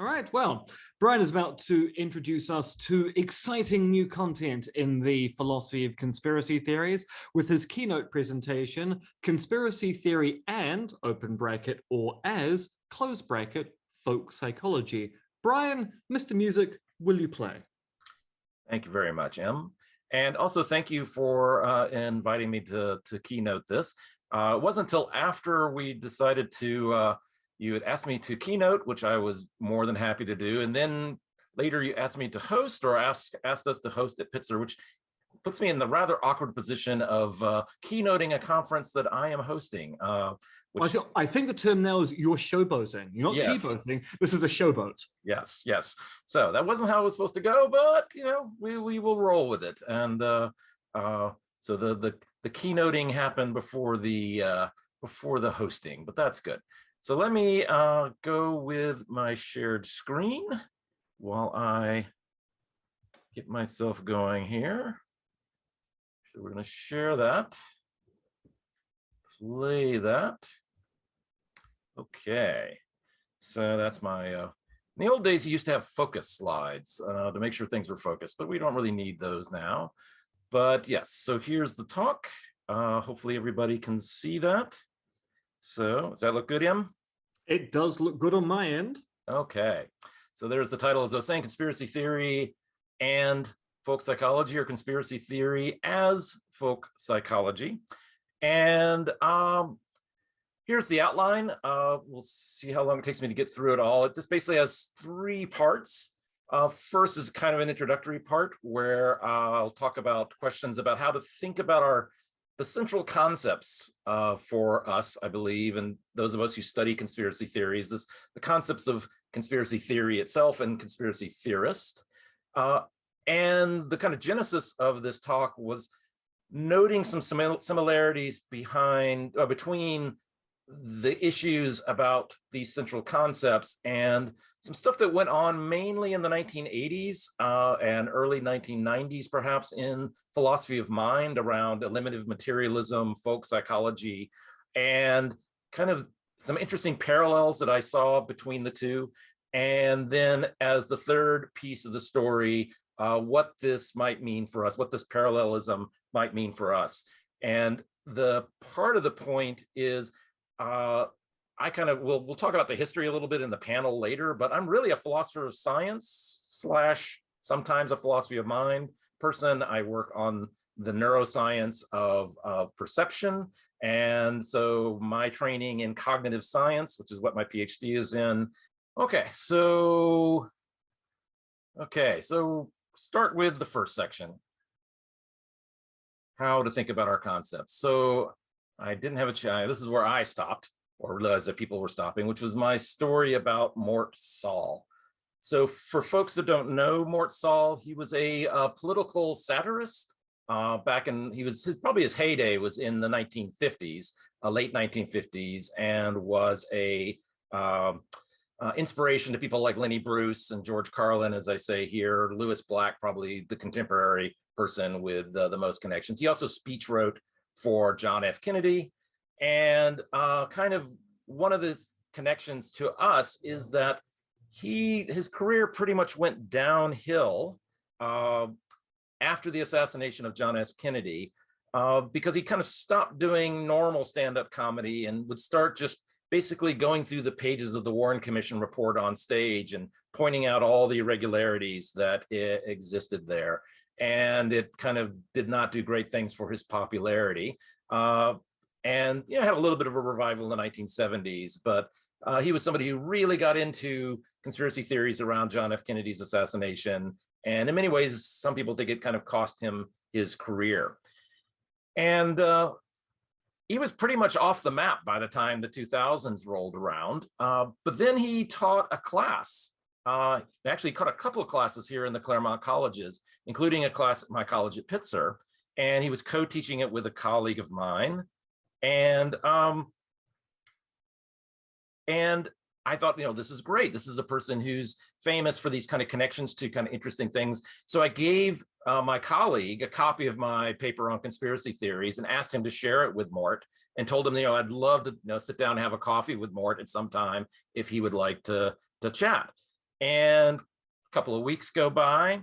All right, well, Brian is about to introduce us to exciting new content in the philosophy of conspiracy theories with his keynote presentation, Conspiracy Theory and, open bracket, or as, close bracket, folk psychology. Brian, Mr. Music, will you play? Thank you very much, Em. And also thank you for inviting me to keynote this. It wasn't until after we decided to you had asked me to keynote, which I was more than happy to do. And then later you asked me to host or asked us to host at Pitzer, which puts me in the rather awkward position of keynoting a conference that I am hosting. Well, I think the term now is you're showboating. You're not keyboating. This is a showboat. Yes, yes. So that wasn't how it was supposed to go, but you know, we will roll with it. And so the keynoting happened before the hosting, but that's good. So let me go with my shared screen while I get myself going here. So we're going to share that, play that. Okay, so that's my, in the old days, you used to have focus slides to make sure things were focused, but we don't really need those now. But yes, so here's the talk. Hopefully everybody can see that. So does that look good, Em? It does look good on my end. Okay, so there's the title, as I was saying, Conspiracy Theory and Folk Psychology, or Conspiracy Theory as Folk Psychology. And here's the outline. We'll see how long it takes me to get through it all. It just basically has three parts. First is kind of an introductory part where I'll talk about questions about how to think about the central concepts for us, I believe, and those of us who study conspiracy theories, the concepts of conspiracy theory itself and conspiracy theorist. And the kind of genesis of this talk was noting some similarities between the issues about these central concepts and some stuff that went on mainly in the 1980s and early 1990s, perhaps, in philosophy of mind around eliminative materialism, folk psychology, and kind of some interesting parallels that I saw between the two. And then as the third piece of the story, what this might mean for us, what this parallelism might mean for us. And the part of the point is, we'll talk about the history a little bit in the panel later, but I'm really a philosopher of science / sometimes a philosophy of mind person. I work on the neuroscience of perception. And so my training in cognitive science, which is what my PhD is in. Okay, so start with the first section. How to think about our concepts. So I didn't have a chance. This is where I stopped, or realized that people were stopping, which was my story about Mort Saul. So for folks that don't know Mort Saul, he was a political satirist probably his heyday was in the 1950s, late 1950s, and was a inspiration to people like Lenny Bruce and George Carlin, as I say here. Lewis Black, probably the contemporary person with the most connections. He also speech wrote for John F. Kennedy. And kind of one of his connections to us is that his career pretty much went downhill after the assassination of John F. Kennedy, because he kind of stopped doing normal stand-up comedy and would start just basically going through the pages of the Warren Commission report on stage and pointing out all the irregularities that existed there. And it kind of did not do great things for his popularity. And had a little bit of a revival in the 1970s, but he was somebody who really got into conspiracy theories around John F. Kennedy's assassination. And in many ways, some people think it kind of cost him his career. And he was pretty much off the map by the time the 2000s rolled around. But then he taught a class. Actually taught a couple of classes here in the Claremont colleges, including a class at my college at Pitzer. And he was co-teaching it with a colleague of mine. And I thought, this is great. This is a person who's famous for these kind of connections to kind of interesting things. So I gave my colleague a copy of my paper on conspiracy theories and asked him to share it with Mort, and told him, I'd love to sit down and have a coffee with Mort at some time if he would like to chat. And a couple of weeks go by,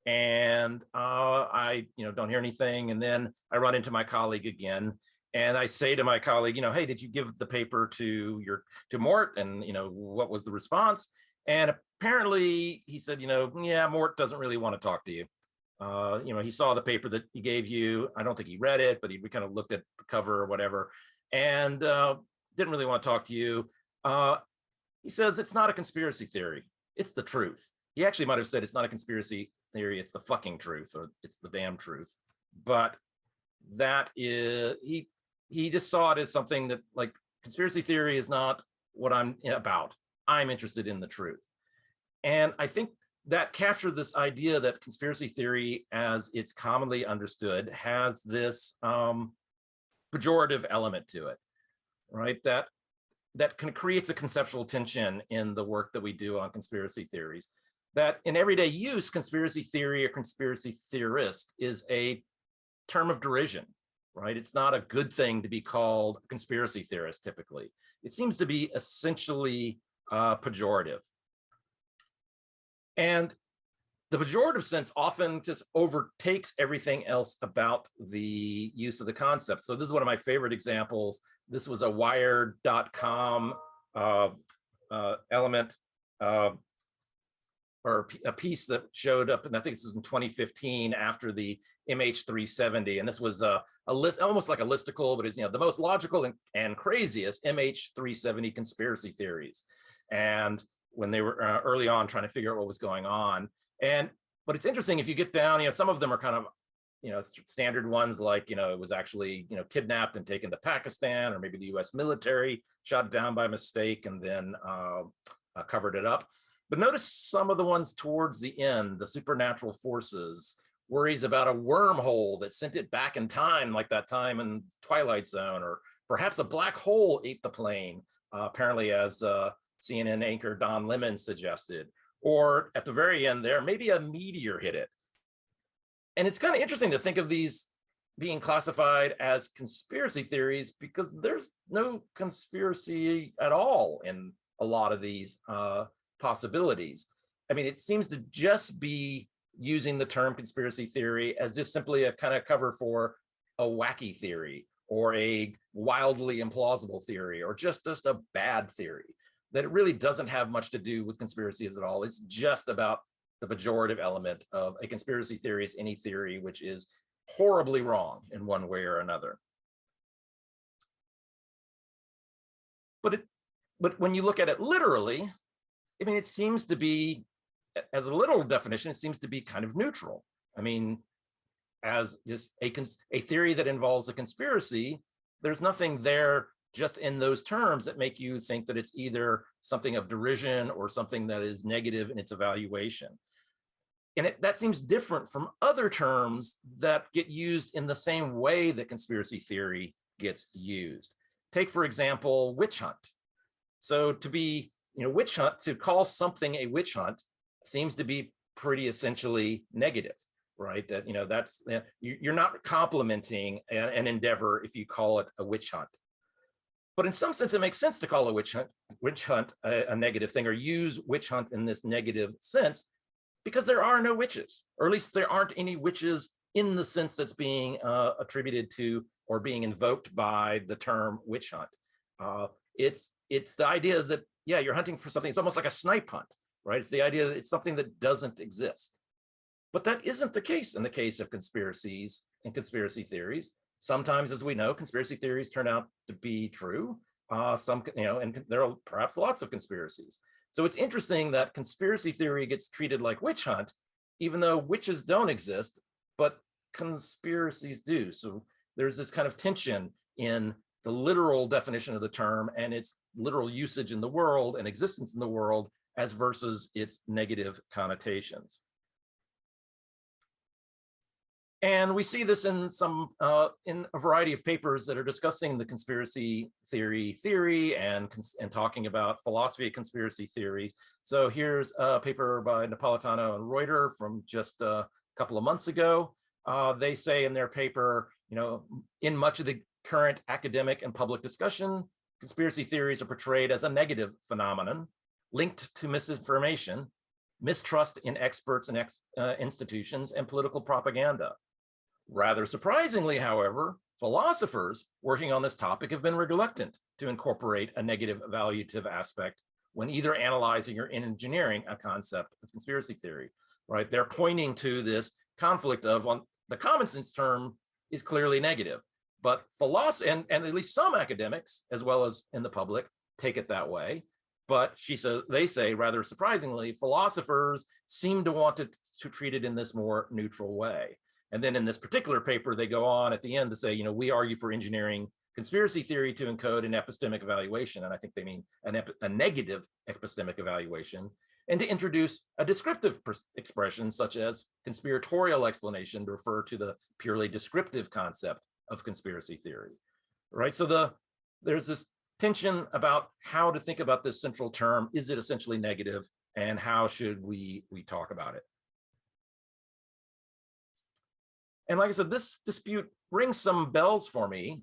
and I don't hear anything. And then I run into my colleague again, and I say to my colleague, hey, did you give the paper to Mort? And what was the response? And apparently he said, yeah, Mort doesn't really want to talk to you. He saw the paper that he gave you. I don't think he read it, but we kind of looked at the cover or whatever, and didn't really want to talk to you. He says it's not a conspiracy theory. It's the truth. He actually might have said it's not a conspiracy theory. It's the fucking truth, or it's the damn truth. But that is, he just saw it as something that, like, conspiracy theory is not what I'm about. I'm interested in the truth. And I think that captured this idea that conspiracy theory, as it's commonly understood, has this pejorative element to it, right? That creates a conceptual tension in the work that we do on conspiracy theories. That in everyday use, conspiracy theory or conspiracy theorist is a term of derision, right? It's not a good thing to be called a conspiracy theorist typically. It seems to be essentially pejorative. And the pejorative sense often just overtakes everything else about the use of the concept. So this is one of my favorite examples. This was a Wired.com element or a piece that showed up, and I think this was in 2015 after the MH370. And this was a list, almost like a listicle, but it's the most logical and craziest MH370 conspiracy theories. And when they were early on trying to figure out what was going on. But it's interesting if you get down, some of them are kind of, standard ones like, it was actually, kidnapped and taken to Pakistan, or maybe the US military shot it down by mistake and then covered it up. But notice some of the ones towards the end, the supernatural forces, worries about a wormhole that sent it back in time, like that time in Twilight Zone, or perhaps a black hole ate the plane, apparently as CNN anchor Don Lemon suggested, or at the very end there, maybe a meteor hit it. And it's kind of interesting to think of these being classified as conspiracy theories, because there's no conspiracy at all in a lot of these possibilities. I mean, it seems to just be using the term conspiracy theory as just simply a kind of cover for a wacky theory, or a wildly implausible theory, or just a bad theory. That it really doesn't have much to do with conspiracies at all. It's just about the pejorative element of a conspiracy theory is any theory which is horribly wrong in one way or another. But when you look at it literally, I mean, it seems to be, as a literal definition, it seems to be kind of neutral. I mean, as just a theory that involves a conspiracy, there's nothing there just in those terms that make you think that it's either something of derision or something that is negative in its evaluation. And that seems different from other terms that get used in the same way that conspiracy theory gets used. Take, for example, witch hunt. So to be, witch hunt, to call something a witch hunt seems to be pretty essentially negative, right? That, that's, you're not complimenting an endeavor if you call it a witch hunt. But in some sense, it makes sense to call a witch hunt a negative thing, or use witch hunt in this negative sense, because there are no witches, or at least there aren't any witches in the sense that's being attributed to or being invoked by the term witch hunt. It's the idea is that, yeah, you're hunting for something. It's almost like a snipe hunt, right? It's the idea that it's something that doesn't exist. But that isn't the case in the case of conspiracies and conspiracy theories. Sometimes, as we know, conspiracy theories turn out to be true. And there are perhaps lots of conspiracies. So it's interesting that conspiracy theory gets treated like witch hunt, even though witches don't exist, but conspiracies do. So there's this kind of tension in the literal definition of the term and its literal usage in the world and existence in the world, as versus its negative connotations. And we see this in in a variety of papers that are discussing the conspiracy theory and talking about philosophy of conspiracy theory. So here's a paper by Napolitano and Reuter from just a couple of months ago. They say in their paper, in much of the current academic and public discussion, conspiracy theories are portrayed as a negative phenomenon linked to misinformation mistrust in experts and institutions, and political propaganda. Rather surprisingly, however, philosophers working on this topic have been reluctant to incorporate a negative evaluative aspect when either analyzing or engineering a concept of conspiracy theory, right? They're pointing to this conflict of, on the common sense term is clearly negative, but philosophy, and at least some academics, as well as in the public, take it that way. But they say, rather surprisingly, philosophers seem to want to treat it in this more neutral way. And then in this particular paper, they go on at the end to say, you know, we argue for engineering conspiracy theory to encode an epistemic evaluation. And I think they mean a negative epistemic evaluation, and to introduce a descriptive expression such as conspiratorial explanation to refer to the purely descriptive concept of conspiracy theory, right? So there's this tension about how to think about this central term. Is it essentially negative, and how should we talk about it? And like I said, this dispute rings some bells for me,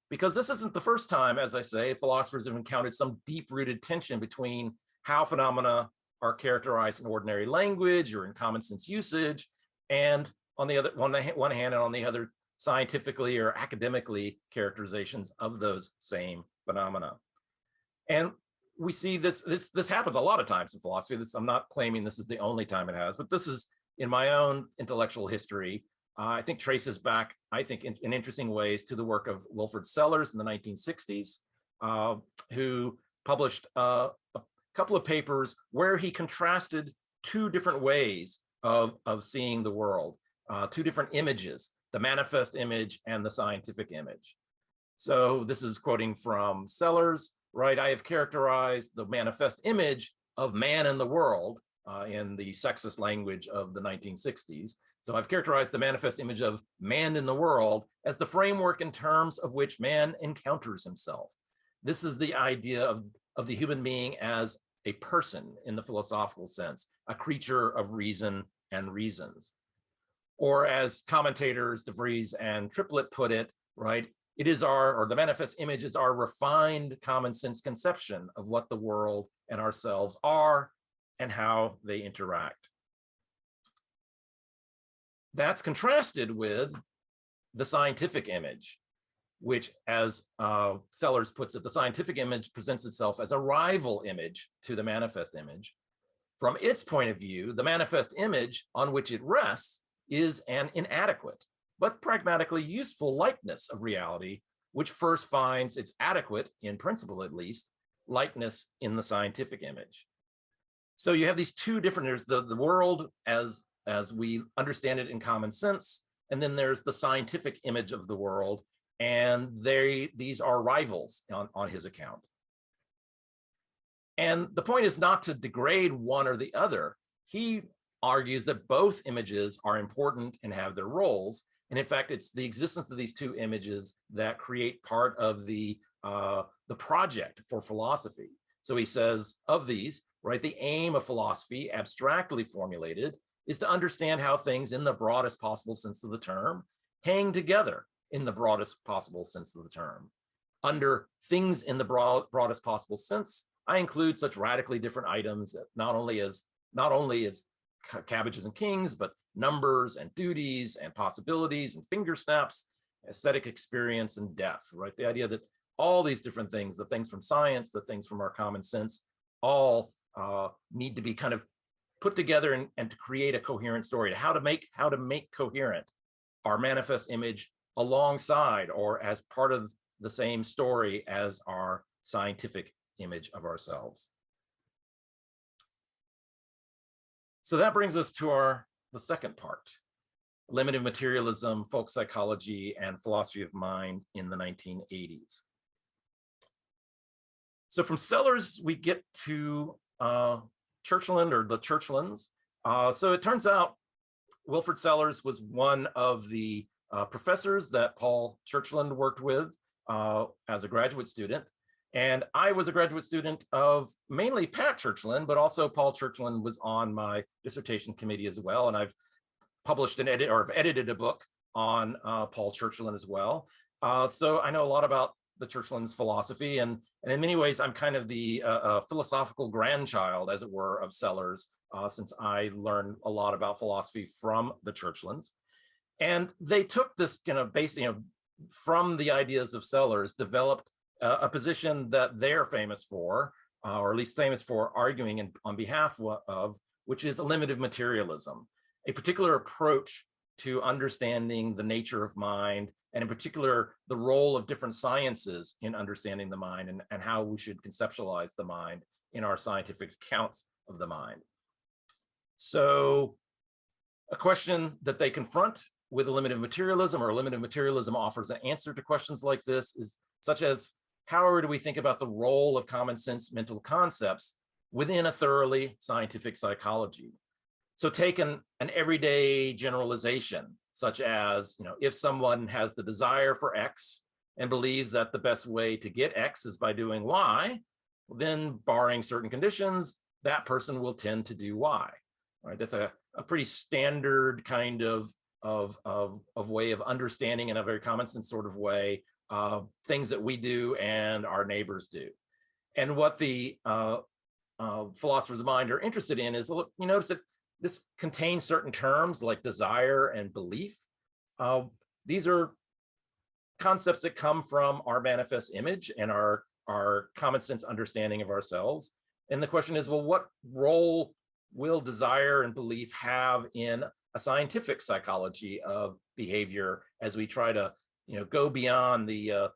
because this isn't the first time, as I say, philosophers have encountered some deep-rooted tension between how phenomena are characterized in ordinary language or in common sense usage, and on the one hand, and on the other, scientifically or academically characterizations of those same phenomena. And we see this happens a lot of times in philosophy. I'm not claiming this is the only time it has, but this is, in my own intellectual history, I think traces back, I think in interesting ways, to the work of Wilfrid Sellars in the 1960s, who published a couple of papers where he contrasted two different ways of seeing the world, two different images, the manifest image and the scientific image. So this is quoting from Sellars, right? I have characterized the manifest image of man in the world in the sexist language of the 1960s. So I've characterized the manifest image of man in the world as the framework in terms of which man encounters himself. This is the idea of the human being as a person in the philosophical sense, a creature of reason and reasons. Or as commentators De Vries and Triplett put it, right? It is the manifest image is our refined common sense conception of what the world and ourselves are and how they interact. That's contrasted with the scientific image, which, as Sellars puts it, the scientific image presents itself as a rival image to the manifest image. From its point of view, the manifest image on which it rests is an inadequate, but pragmatically useful likeness of reality, which first finds its adequate, in principle at least, likeness in the scientific image. So you have these two different, there's the world as we understand it in common sense, and then there's the scientific image of the world, and these are rivals on his account. And the point is not to degrade one or the other. He argues that both images are important and have their roles. And in fact, it's the existence of these two images that create part of the project for philosophy. So he says of these, right, the aim of philosophy, abstractly formulated, is to understand how things in the broadest possible sense of the term hang together in the broadest possible sense of the term. Under things in the broadest possible sense, I include such radically different items, not only as cabbages and kings, but numbers and duties and possibilities and finger snaps, aesthetic experience and death, right? The idea that all these different things, the things from science, the things from our common sense, all need to be kind of put together and to create a coherent story, how to make coherent our manifest image alongside or as part of the same story as our scientific image of ourselves. So that brings us to the second part, eliminative materialism, folk psychology, and philosophy of mind in the 1980s. So from Sellars, we get to Churchland, or the Churchlands. So it turns out Wilfrid Sellars was one of the professors that Paul Churchland worked with as a graduate student. And I was a graduate student of mainly Pat Churchland, but also Paul Churchland was on my dissertation committee as well. And I've published I've edited a book on Paul Churchland as well. So I know a lot about the Churchland's philosophy, and in many ways, I'm kind of the philosophical grandchild, as it were, of Sellars, since I learned a lot about philosophy from the Churchlands. And they took this from the ideas of Sellers, developed a position that they're famous for, or at least famous for arguing on behalf of, which is eliminative materialism, a particular approach to understanding the nature of mind, and in particular, the role of different sciences in understanding the mind, and how we should conceptualize the mind in our scientific accounts of the mind. So a question that they confront with eliminative materialism, or eliminative materialism offers an answer to questions like this, is such as, how do we think about the role of common sense mental concepts within a thoroughly scientific psychology? So take an everyday generalization, such as, if someone has the desire for X and believes that the best way to get X is by doing Y, then barring certain conditions, that person will tend to do Y. Right? That's a pretty standard kind of way of understanding, in a very common sense sort of way, things that we do and our neighbors do. And what the philosophers of mind are interested in is, look, you notice that this contains certain terms like desire and belief. These are concepts that come from our manifest image and our common sense understanding of ourselves. And the question is, well, what role will desire and belief have in a scientific psychology of behavior, as we try to go beyond the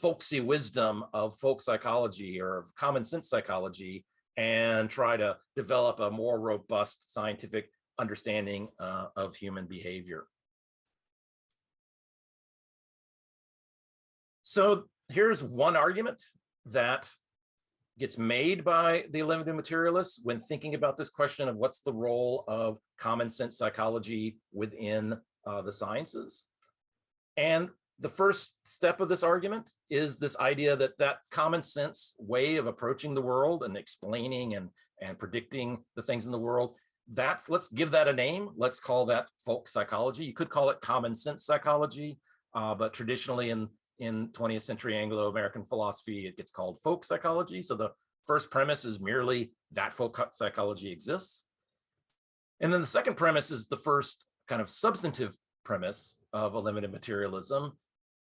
folksy wisdom of folk psychology or of common sense psychology, and try to develop a more robust scientific understanding of human behavior. So here's one argument that gets made by the eliminative materialists when thinking about this question of what's the role of common sense psychology within the sciences. And the first step of this argument is this idea that common sense way of approaching the world and explaining and predicting the things in the world, let's give that a name. Let's call that folk psychology. You could call it common sense psychology, but traditionally in 20th century Anglo-American philosophy, it gets called folk psychology. So the first premise is merely that folk psychology exists. And then the second premise is the first kind of substantive premise of eliminative materialism.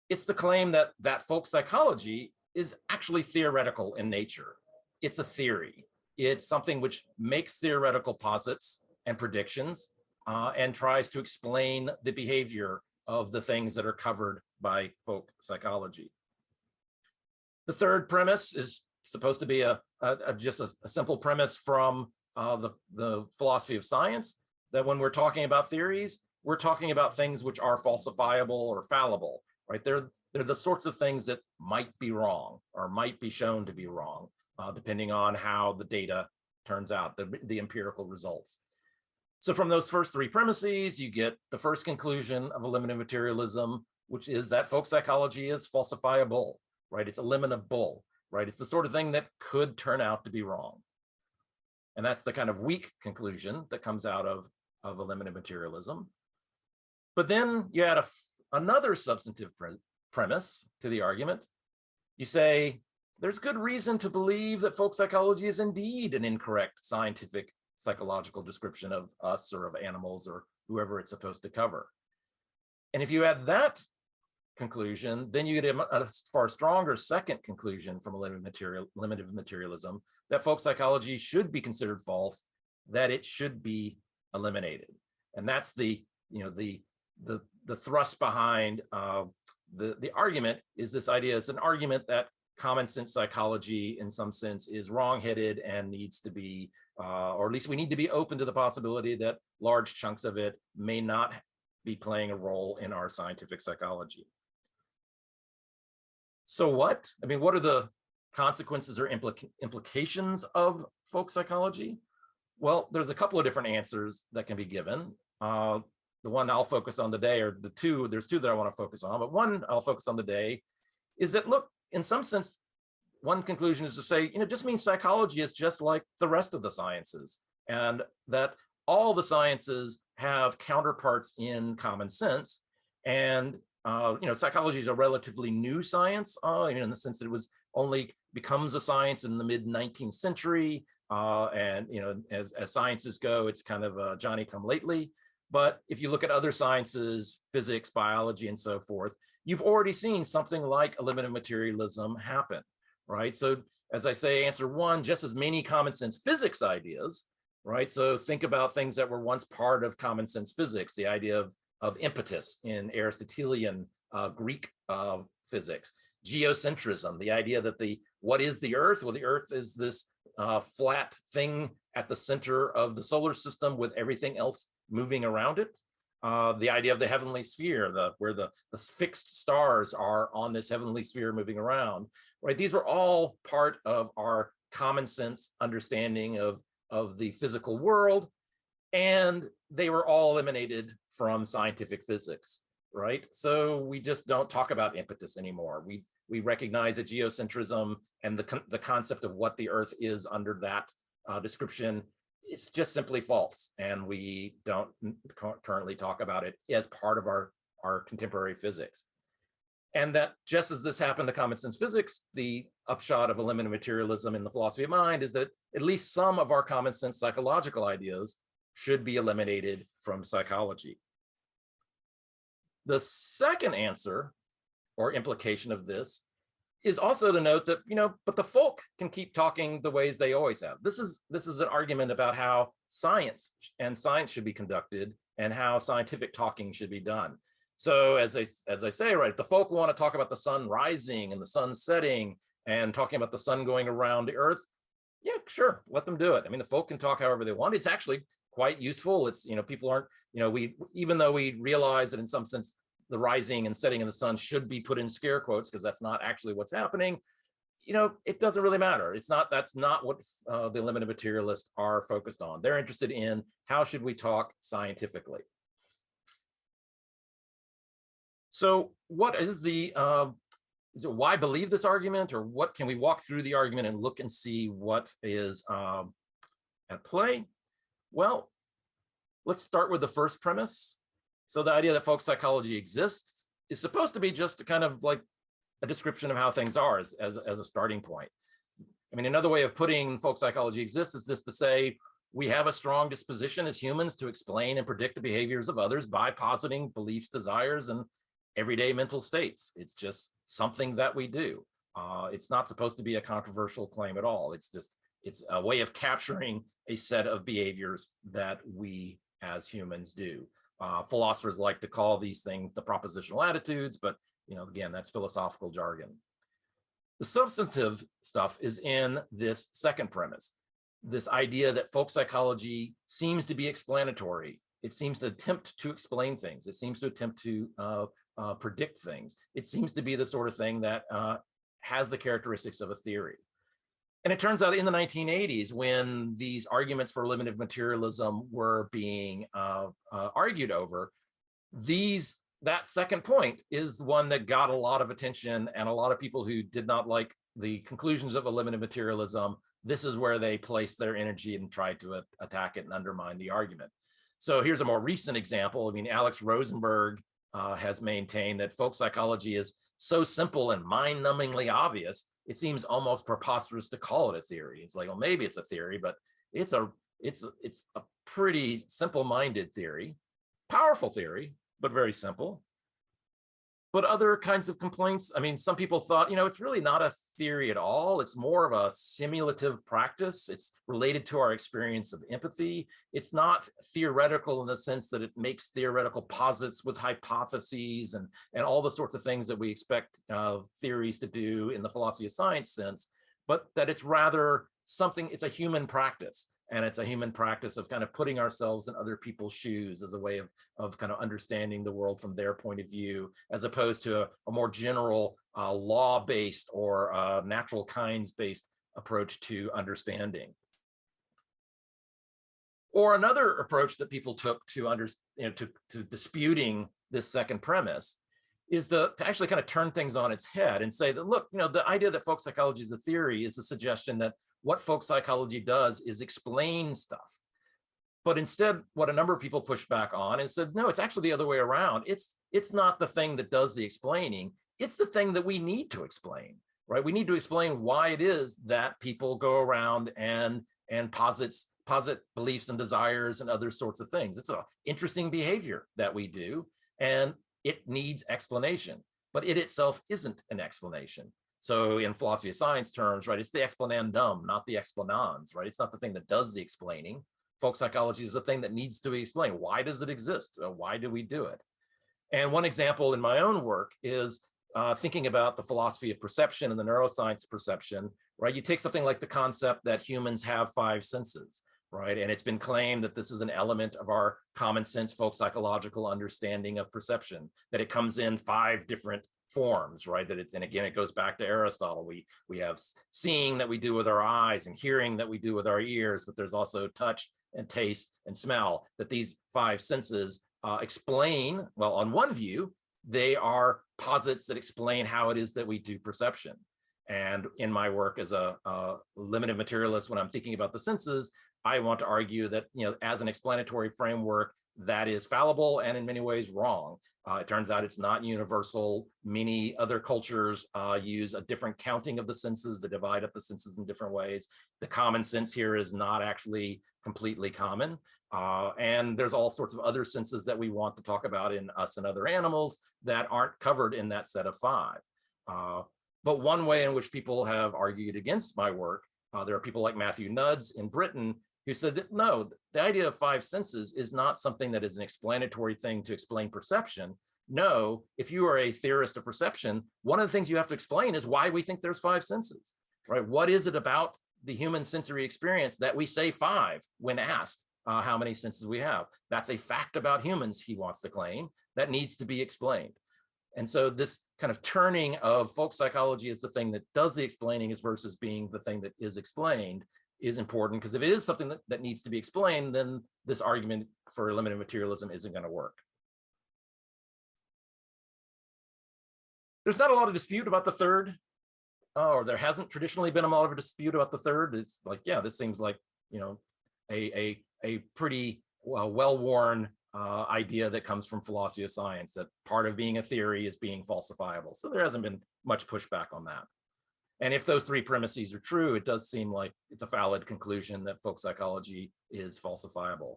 It's the claim that folk psychology is actually theoretical in nature. It's a theory. It's something which makes theoretical posits and predictions and tries to explain the behavior of the things that are covered by folk psychology. The third premise is supposed to be just a simple premise from the philosophy of science, that when we're talking about theories, we're talking about things which are falsifiable or fallible, right? They're the sorts of things that might be wrong or might be shown to be wrong, depending on how the data turns out, the empirical results. So from those first three premises, you get the first conclusion of eliminative materialism, which is that folk psychology is falsifiable, right? It's eliminable, right? It's the sort of thing that could turn out to be wrong. And that's the kind of weak conclusion that comes out of eliminative materialism. But then you add another substantive premise to the argument. You say, there's good reason to believe that folk psychology is indeed an incorrect scientific psychological description of us or of animals or whoever it's supposed to cover. And if you add that conclusion, then you get a far stronger second conclusion from eliminative materialism, that folk psychology should be considered false, that it should be eliminated. And that's the thrust behind the argument, is this idea. It's an argument that common sense psychology in some sense is wrong-headed and needs to be, or at least we need to be open to the possibility that large chunks of it may not be playing a role in our scientific psychology. So what? I mean, what are the consequences or implications of folk psychology? Well, there's a couple of different answers that can be given. The one I'll focus on today, or there's two that I want to focus on, but one I'll focus on today is that, look, in some sense, one conclusion is to say, it just means psychology is just like the rest of the sciences, and that all the sciences have counterparts in common sense. And psychology is a relatively new science, in the sense that it was only becomes a science in the mid-19th century. And as sciences go, it's kind of Johnny come lately. But if you look at other sciences, physics, biology, and so forth, you've already seen something like eliminative materialism happen, right? So as I say, answer one, just as many common sense physics ideas, right? So think about things that were once part of common sense physics, the idea of impetus in Aristotelian Greek physics, geocentrism, the idea that what is the Earth? Well, the Earth is this flat thing at the center of the solar system with everything else moving around it. The idea of the heavenly sphere, where the fixed stars are on this heavenly sphere moving around, right? These were all part of our common sense understanding of the physical world, and they were all eliminated from scientific physics, right? So we just don't talk about impetus anymore. We recognize that geocentrism and the concept of what the Earth is under that description, it's just simply false, and we don't currently talk about it as part of our contemporary physics. And that just as this happened to common sense physics, the upshot of eliminative materialism in the philosophy of mind is that at least some of our common sense psychological ideas should be eliminated from psychology. The second answer or implication of this is also to note that, but the folk can keep talking the ways they always have. This is an argument about how science should be conducted and how scientific talking should be done. So as I say, right, the folk want to talk about the sun rising and the sun setting and talking about the sun going around the Earth. Yeah, sure, let them do it. I mean, the folk can talk however they want. It's actually quite useful. It's, people aren't, even though we realize that in some sense, the rising and setting of the sun should be put in scare quotes because that's not actually what's happening. It doesn't really matter. That's not what the eliminative materialists are focused on. They're interested in how should we talk scientifically. So what is why believe this argument, or what can we walk through the argument and look and see what is at play? Well, let's start with the first premise. So the idea that folk psychology exists is supposed to be just kind of like a description of how things are as a starting point. I mean, another way of putting folk psychology exists is just to say, we have a strong disposition as humans to explain and predict the behaviors of others by positing beliefs, desires, and everyday mental states. It's just something that we do. It's not supposed to be a controversial claim at all. It's a way of capturing a set of behaviors that we as humans do. Philosophers like to call these things the propositional attitudes, but again, that's philosophical jargon. The substantive stuff is in this second premise, this idea that folk psychology seems to be explanatory. It seems to attempt to explain things. It seems to attempt to predict things. It seems to be the sort of thing that has the characteristics of a theory. And it turns out in the 1980s, when these arguments for eliminative materialism were being argued over, that second point is one that got a lot of attention, and a lot of people who did not like the conclusions of eliminative materialism, this is where they placed their energy and tried to attack it and undermine the argument. So here's a more recent example. I mean, Alex Rosenberg has maintained that folk psychology is so simple and mind-numbingly obvious, it seems almost preposterous to call it a theory. It's like, well, maybe it's a theory, but it's a pretty simple-minded theory, powerful theory, but very simple. But other kinds of complaints, I mean, some people thought, it's really not a theory at all. It's more of a simulative practice. It's related to our experience of empathy. It's not theoretical in the sense that it makes theoretical posits with hypotheses and all the sorts of things that we expect theories to do in the philosophy of science sense, but that it's rather something, it's a human practice. And it's a human practice of kind of putting ourselves in other people's shoes as a way of kind of understanding the world from their point of view, as opposed to a more general law-based or natural kinds-based approach to understanding. Or another approach that people took to disputing this second premise is to actually kind of turn things on its head and say that, look, the idea that folk psychology is a theory is the suggestion that what folk psychology does is explain stuff. But instead, what a number of people pushed back on and said, no, it's actually the other way around. It's not the thing that does the explaining. It's the thing that we need to explain, right? We need to explain why it is that people go around and and posit beliefs and desires and other sorts of things. It's an interesting behavior that we do, and it needs explanation, but it itself isn't an explanation. So in philosophy of science terms, right, it's the explanandum, not the explanans, right? It's not the thing that does the explaining. Folk psychology is the thing that needs to be explained. Why does it exist? Why do we do it? And one example in my own work is thinking about the philosophy of perception and the neuroscience of perception, right? You take something like the concept that humans have 5 senses, right? And it's been claimed that this is an element of our common sense folk psychological understanding of perception, that it comes in 5 different forms, right? That it's, and again, it goes back to Aristotle. We have seeing that we do with our eyes and hearing that we do with our ears, but there's also touch and taste and smell, that these 5 senses explain, well, on one view, they are posits that explain how it is that we do perception. And in my work as a limited materialist, when I'm thinking about the senses, I want to argue that, you know, as an explanatory framework, that is fallible and in many ways wrong. It turns out it's not universal. Many other cultures use a different counting of the senses, that divide up the senses in different ways. The common sense here is not actually completely common. And there's all sorts of other senses that we want to talk about in us and other animals that aren't covered in that set of 5. But one way in which people have argued against my work, there are people like Matthew Nuds in Britain who said that no, the idea of 5 senses is not something that is an explanatory thing to explain perception. No, if you are a theorist of perception, one of the things you have to explain is why we think there's 5 senses, right? What is it about the human sensory experience that we say 5 when asked how many senses we have? That's a fact about humans, he wants to claim, that needs to be explained. And so this kind of turning of folk psychology as the thing that does the explaining is versus being the thing that is explained is important, because if it is something that needs to be explained, then this argument for eliminative materialism isn't going to work. There's not a lot of dispute about the third, or there hasn't traditionally been a lot of a dispute about the third. It's like, yeah, this seems like, you know, a pretty well-worn idea that comes from philosophy of science, that part of being a theory is being falsifiable. So there hasn't been much pushback on that. And if those 3 premises are true, it does seem like it's a valid conclusion that folk psychology is falsifiable.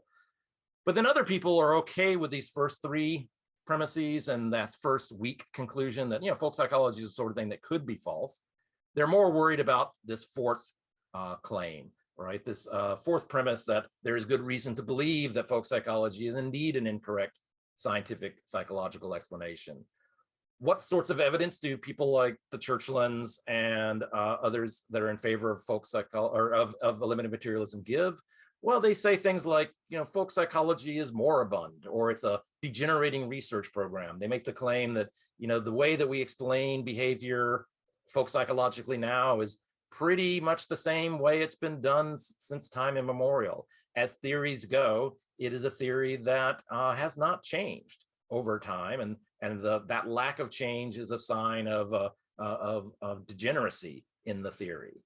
But then other people are okay with these first 3 premises and that first weak conclusion that, you know, folk psychology is the sort of thing that could be false. They're more worried about this 4th claim, right? This 4th premise that there is good reason to believe that folk psychology is indeed an incorrect scientific psychological explanation. What sorts of evidence do people like the Churchlands and others that are in favor of folk psychology or of eliminative materialism give? Well, they say things like, you know, folk psychology is moribund, or it's a degenerating research program. They make the claim that, you know, the way that we explain behavior folk psychologically now is pretty much the same way it's been done since time immemorial. As theories go, it is a theory that has not changed over time, and that lack of change is a sign of degeneracy in the theory.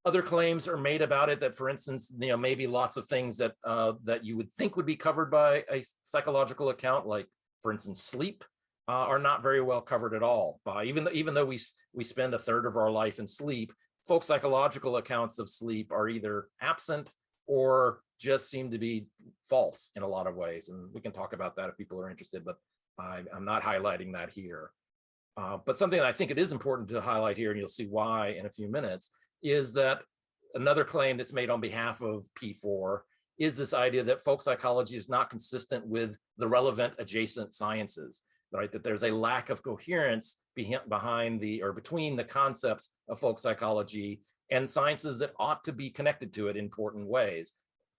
Other claims are made about it that, for instance, you know, maybe lots of things that that you would think would be covered by a psychological account, like, for instance, sleep, are not very well covered at all. Even though we spend a third of our life in sleep, folk psychological accounts of sleep are either absent or just seem to be false in a lot of ways. And we can talk about that if people are interested, but I'm not highlighting that here. But something that I think it is important to highlight here, and you'll see why in a few minutes, is that another claim that's made on behalf of P4 is this idea that folk psychology is not consistent with the relevant adjacent sciences, right? That there's a lack of coherence behind or between the concepts of folk psychology and sciences that ought to be connected to it in important ways.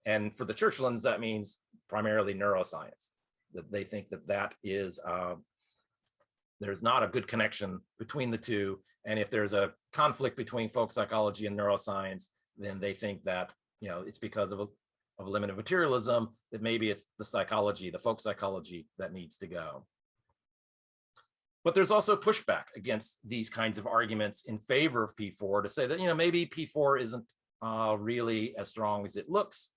And for the Churchlands, that means primarily neuroscience, that they think that that is, there's not a good connection between the two. And if there's a conflict between folk psychology and neuroscience, then they think that, you know, it's because of eliminative materialism, that maybe it's the psychology, the folk psychology, that needs to go. But there's also pushback against these kinds of arguments in favor of P4 to say that, you know, maybe P4 isn't really as strong as it looks.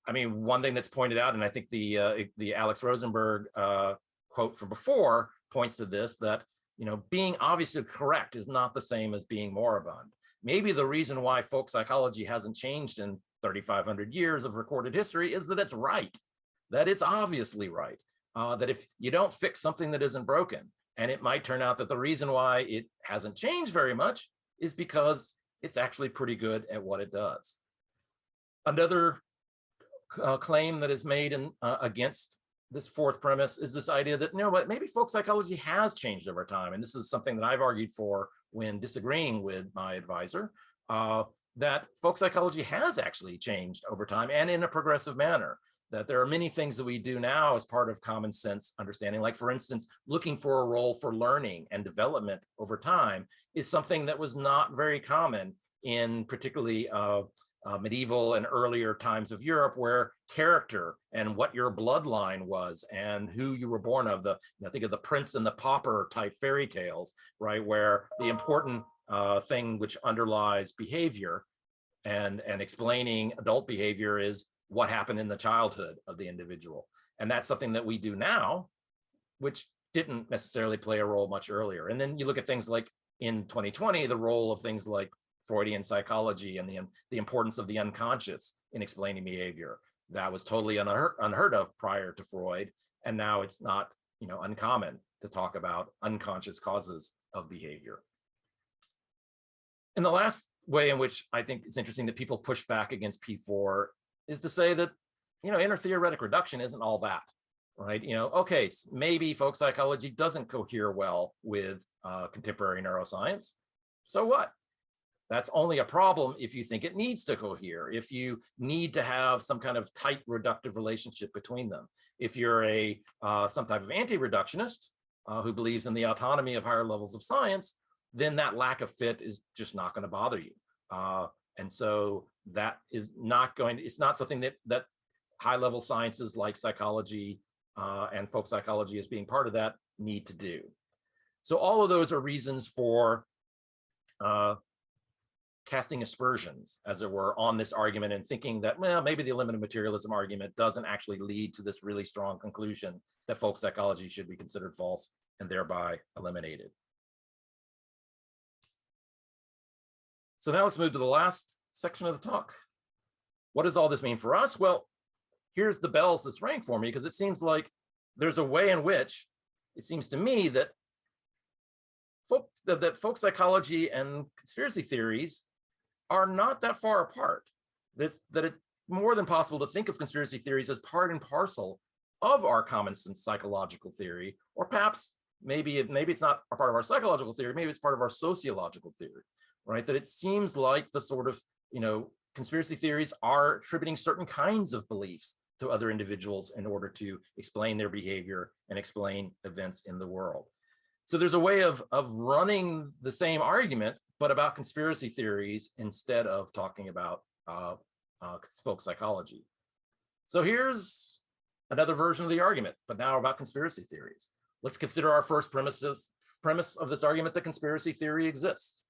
I mean, one thing that's pointed out, and I think the Alex Rosenberg quote from before points to this, that, you know, being obviously correct is not the same as being moribund. maybe the reason why folk psychology hasn't changed in 3,500 years of recorded history is that it's right, that it's obviously right, that if you don't fix something that isn't broken, and it might turn out that the reason why it hasn't changed very much is because it's actually pretty good at what it does. Another claim that is made against this fourth premise is this idea that, you know what, maybe folk psychology has changed over time. And this is something that I've argued for when disagreeing with my advisor, that folk psychology has actually changed over time and in a progressive manner. That there are many things that we do now as part of common sense understanding, like, for instance, looking for a role for learning and development over time is something that was not very common in particularly medieval and earlier times of Europe, where character and what your bloodline was and who you were born of, think of the prince and the pauper type fairy tales, right, where the important thing which underlies behavior and explaining adult behavior is what happened in the childhood of the individual. And that's something that we do now, which didn't necessarily play a role much earlier. And then you look at things like in 2020, the role of things like Freudian psychology and the importance of the unconscious in explaining behavior. That was totally unheard of prior to Freud. And now it's not, uncommon to talk about unconscious causes of behavior. And the last way in which I think it's interesting that people push back against P4 is to say that, inner theoretic reduction isn't all that, right? Okay, maybe folk psychology doesn't cohere well with contemporary neuroscience. So what? That's only a problem if you think it needs to cohere, if you need to have some kind of tight reductive relationship between them. If you're some type of anti-reductionist who believes in the autonomy of higher levels of science, then that lack of fit is just not going to bother you. And so that is not it's not something that high-level sciences like psychology and folk psychology as being part of that need to do. So all of those are reasons for casting aspersions, as it were, on this argument and thinking that, well, maybe the eliminative materialism argument doesn't actually lead to this really strong conclusion that folk psychology should be considered false and thereby eliminated. So now let's move to the last section of the talk. What does all this mean for us? Well, here's the bells that's rang for me, because it seems like there's a way in which it seems to me that folk psychology and conspiracy theories are not that far apart. That it's more than possible to think of conspiracy theories as part and parcel of our common sense psychological theory, or perhaps maybe it's not a part of our psychological theory, maybe it's part of our sociological theory, right? That it seems like the sort of, conspiracy theories are attributing certain kinds of beliefs to other individuals in order to explain their behavior and explain events in the world. So there's a way of running the same argument, but about conspiracy theories instead of talking about folk psychology. So here's another version of the argument, but now about conspiracy theories. Let's consider our first premise of this argument, that conspiracy theory exists.